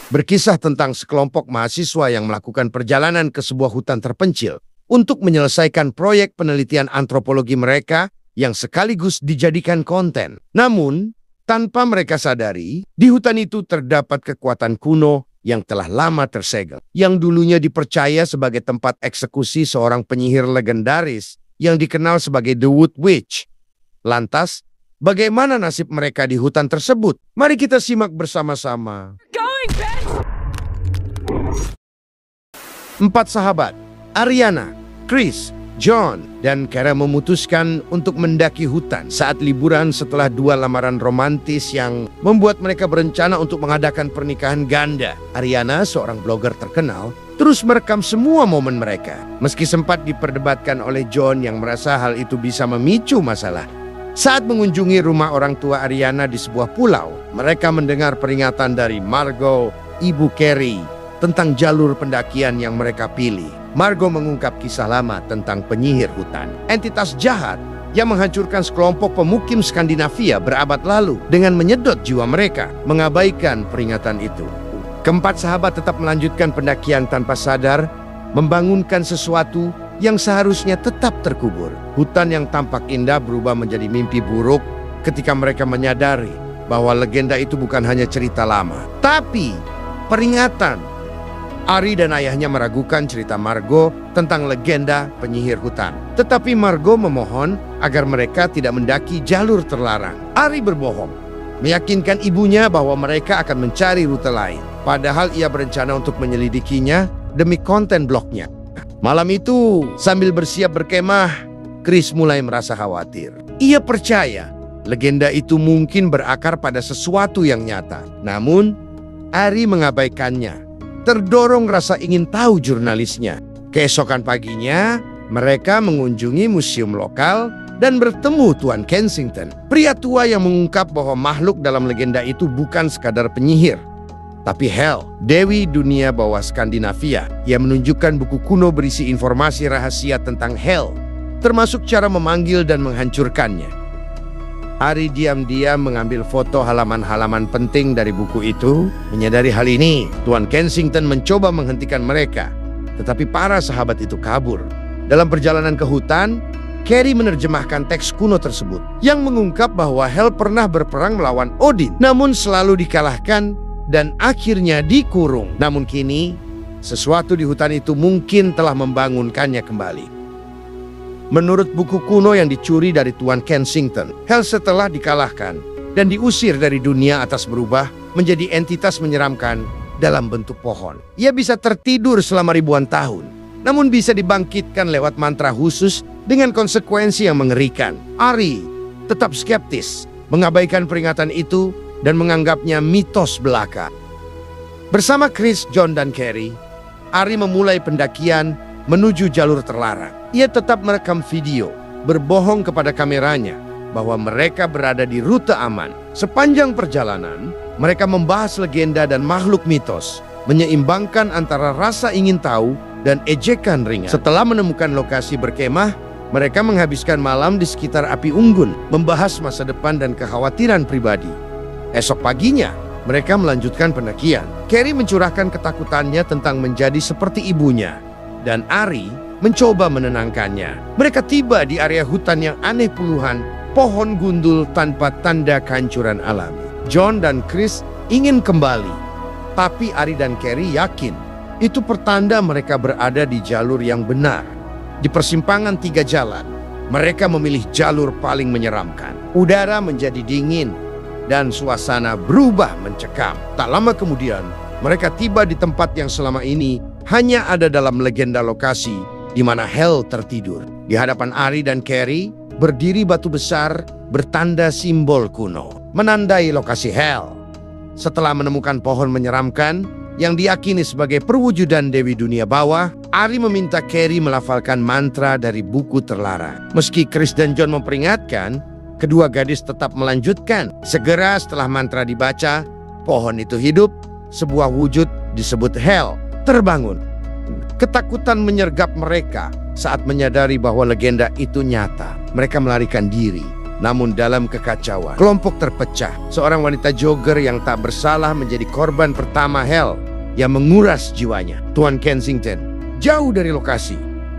Berkisah tentang sekelompok mahasiswa yang melakukan perjalanan ke sebuah hutan terpencil untuk menyelesaikan proyek penelitian antropologi mereka yang sekaligus dijadikan konten. Namun, tanpa mereka sadari, di hutan itu terdapat kekuatan kuno yang telah lama tersegel, yang dulunya dipercaya sebagai tempat eksekusi seorang penyihir legendaris yang dikenal sebagai The Wood Witch. Lantas, bagaimana nasib mereka di hutan tersebut? Mari kita simak bersama-sama. 4 sahabat, Ariana, Chris, John, dan Kara memutuskan untuk mendaki hutan saat liburan setelah 2 lamaran romantis yang membuat mereka berencana untuk mengadakan pernikahan ganda. Ariana, seorang blogger terkenal, terus merekam semua momen mereka. Meski sempat diperdebatkan oleh John yang merasa hal itu bisa memicu masalah. Saat mengunjungi rumah orang tua Ariana di sebuah pulau, mereka mendengar peringatan dari Margot, ibu Carrie, tentang jalur pendakian yang mereka pilih. Margot mengungkap kisah lama tentang penyihir hutan, entitas jahat yang menghancurkan sekelompok pemukim Skandinavia berabad lalu dengan menyedot jiwa mereka, mengabaikan peringatan itu. Keempat sahabat tetap melanjutkan pendakian tanpa sadar, membangunkan sesuatu yang seharusnya tetap terkubur. Hutan yang tampak indah berubah menjadi mimpi buruk ketika mereka menyadari bahwa legenda itu bukan hanya cerita lama, tapi peringatan. Ari dan ayahnya meragukan cerita Margot tentang legenda penyihir hutan. Tetapi Margot memohon agar mereka tidak mendaki jalur terlarang. Ari berbohong, meyakinkan ibunya bahwa mereka akan mencari rute lain. Padahal ia berencana untuk menyelidikinya demi konten blognya. Malam itu, sambil bersiap berkemah, Chris mulai merasa khawatir. Ia percaya legenda itu mungkin berakar pada sesuatu yang nyata. Namun, Ari mengabaikannya. Terdorong rasa ingin tahu jurnalisnya. Keesokan paginya, mereka mengunjungi museum lokal dan bertemu Tuan Kensington, pria tua yang mengungkap bahwa makhluk dalam legenda itu bukan sekadar penyihir, tapi Hel, dewi dunia bawah Skandinavia. Ia menunjukkan buku kuno berisi informasi rahasia tentang Hel, termasuk cara memanggil dan menghancurkannya. Ari diam-diam mengambil foto halaman-halaman penting dari buku itu. Menyadari hal ini, Tuan Kensington mencoba menghentikan mereka, tetapi para sahabat itu kabur. Dalam perjalanan ke hutan, Carrie menerjemahkan teks kuno tersebut yang mengungkap bahwa Hel pernah berperang melawan Odin, namun selalu dikalahkan dan akhirnya dikurung. Namun kini, sesuatu di hutan itu mungkin telah membangunkannya kembali. Menurut buku kuno yang dicuri dari Tuan Kensington, Hel setelah dikalahkan dan diusir dari dunia atas berubah menjadi entitas menyeramkan dalam bentuk pohon. Ia bisa tertidur selama ribuan tahun, namun bisa dibangkitkan lewat mantra khusus dengan konsekuensi yang mengerikan. Ari tetap skeptis, mengabaikan peringatan itu dan menganggapnya mitos belaka. Bersama Chris, John, dan Carrie, Ari memulai pendakian menuju jalur terlarang. Ia tetap merekam video, berbohong kepada kameranya bahwa mereka berada di rute aman. Sepanjang perjalanan, mereka membahas legenda dan makhluk mitos, menyeimbangkan antara rasa ingin tahu dan ejekan ringan. Setelah menemukan lokasi berkemah, mereka menghabiskan malam di sekitar api unggun, membahas masa depan dan kekhawatiran pribadi. Esok paginya, mereka melanjutkan pendakian. Carrie mencurahkan ketakutannya tentang menjadi seperti ibunya, dan Ari mencoba menenangkannya. Mereka tiba di area hutan yang aneh, puluhan pohon gundul tanpa tanda kehancuran alami. John dan Chris ingin kembali, tapi Ari dan Carrie yakin itu pertanda mereka berada di jalur yang benar. Di persimpangan 3 jalan, mereka memilih jalur paling menyeramkan. Udara menjadi dingin dan suasana berubah mencekam. Tak lama kemudian, mereka tiba di tempat yang selama ini hanya ada dalam legenda lokasi, di mana Hel tertidur. Di hadapan Ari dan Carrie, berdiri batu besar bertanda simbol kuno, menandai lokasi Hel. Setelah menemukan pohon menyeramkan yang diyakini sebagai perwujudan Dewi Dunia Bawah, Ari meminta Carrie melafalkan mantra dari buku terlarang. Meski Chris dan John memperingatkan, kedua gadis tetap melanjutkan. Segera setelah mantra dibaca, pohon itu hidup, sebuah wujud disebut Hel terbangun. Ketakutan menyergap mereka saat menyadari bahwa legenda itu nyata. Mereka melarikan diri, Namun dalam kekacauan, kelompok terpecah. Seorang wanita jogger yang tak bersalah menjadi korban pertama Hell yang menguras jiwanya. Tuan Kensington, jauh dari lokasi,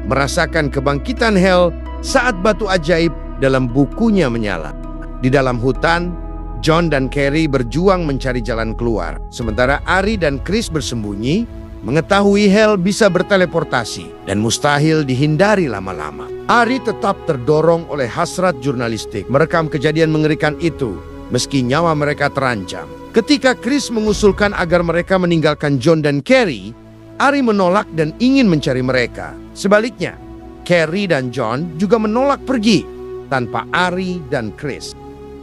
merasakan kebangkitan Hell saat batu ajaib dalam bukunya menyala. Di dalam hutan, John dan Carrie berjuang mencari jalan keluar. Sementara Ari dan Chris bersembunyi, mengetahui Hell bisa berteleportasi dan mustahil dihindari lama-lama. Ari tetap terdorong oleh hasrat jurnalistik merekam kejadian mengerikan itu, meski nyawa mereka terancam. Ketika Chris mengusulkan agar mereka meninggalkan John dan Carrie, Ari menolak dan ingin mencari mereka. Sebaliknya, Carrie dan John juga menolak pergi tanpa Ari dan Chris.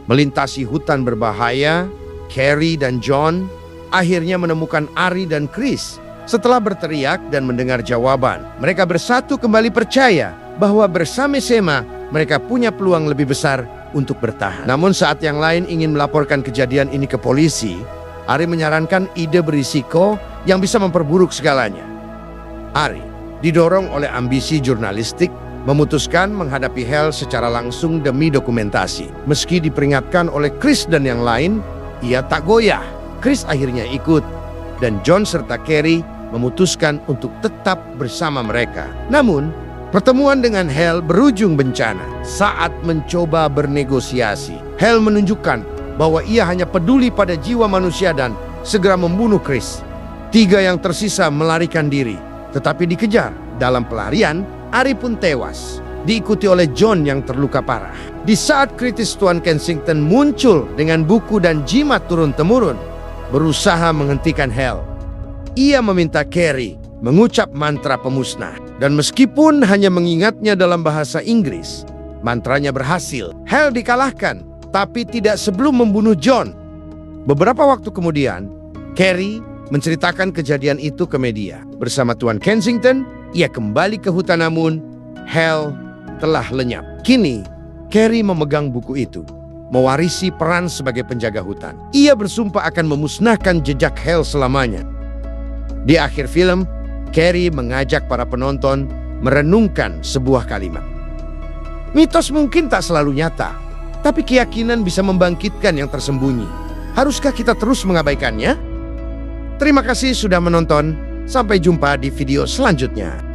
Melintasi hutan berbahaya, Carrie dan John akhirnya menemukan Ari dan Chris. Setelah berteriak dan mendengar jawaban, mereka bersatu kembali percaya bahwa bersama-sama mereka punya peluang lebih besar untuk bertahan. Namun saat yang lain ingin melaporkan kejadian ini ke polisi, Ari menyarankan ide berisiko yang bisa memperburuk segalanya. Ari, didorong oleh ambisi jurnalistik, memutuskan menghadapi Hell secara langsung demi dokumentasi. Meski diperingatkan oleh Chris dan yang lain, ia tak goyah. Chris akhirnya ikut, dan John serta Carrie memutuskan untuk tetap bersama mereka. Namun, pertemuan dengan Hell berujung bencana. Saat mencoba bernegosiasi, Hell menunjukkan bahwa ia hanya peduli pada jiwa manusia dan segera membunuh Chris. 3 yang tersisa melarikan diri, tetapi dikejar. Dalam pelarian, Ari pun tewas, diikuti oleh John yang terluka parah. Di saat kritis, Tuan Kensington muncul dengan buku dan jimat turun-temurun, berusaha menghentikan Hell. Ia meminta Carrie mengucap mantra pemusnah, dan meskipun hanya mengingatnya dalam bahasa Inggris, mantranya berhasil. Hell dikalahkan, tapi tidak sebelum membunuh John. Beberapa waktu kemudian, Carrie menceritakan kejadian itu ke media. Bersama Tuan Kensington, ia kembali ke hutan, namun Hell telah lenyap. Kini, Carrie memegang buku itu, mewarisi peran sebagai penjaga hutan. Ia bersumpah akan memusnahkan jejak Hell selamanya. Di akhir film, Carrie mengajak para penonton merenungkan sebuah kalimat. Mitos mungkin tak selalu nyata, tapi keyakinan bisa membangkitkan yang tersembunyi. Haruskah kita terus mengabaikannya? Terima kasih sudah menonton. Sampai jumpa di video selanjutnya.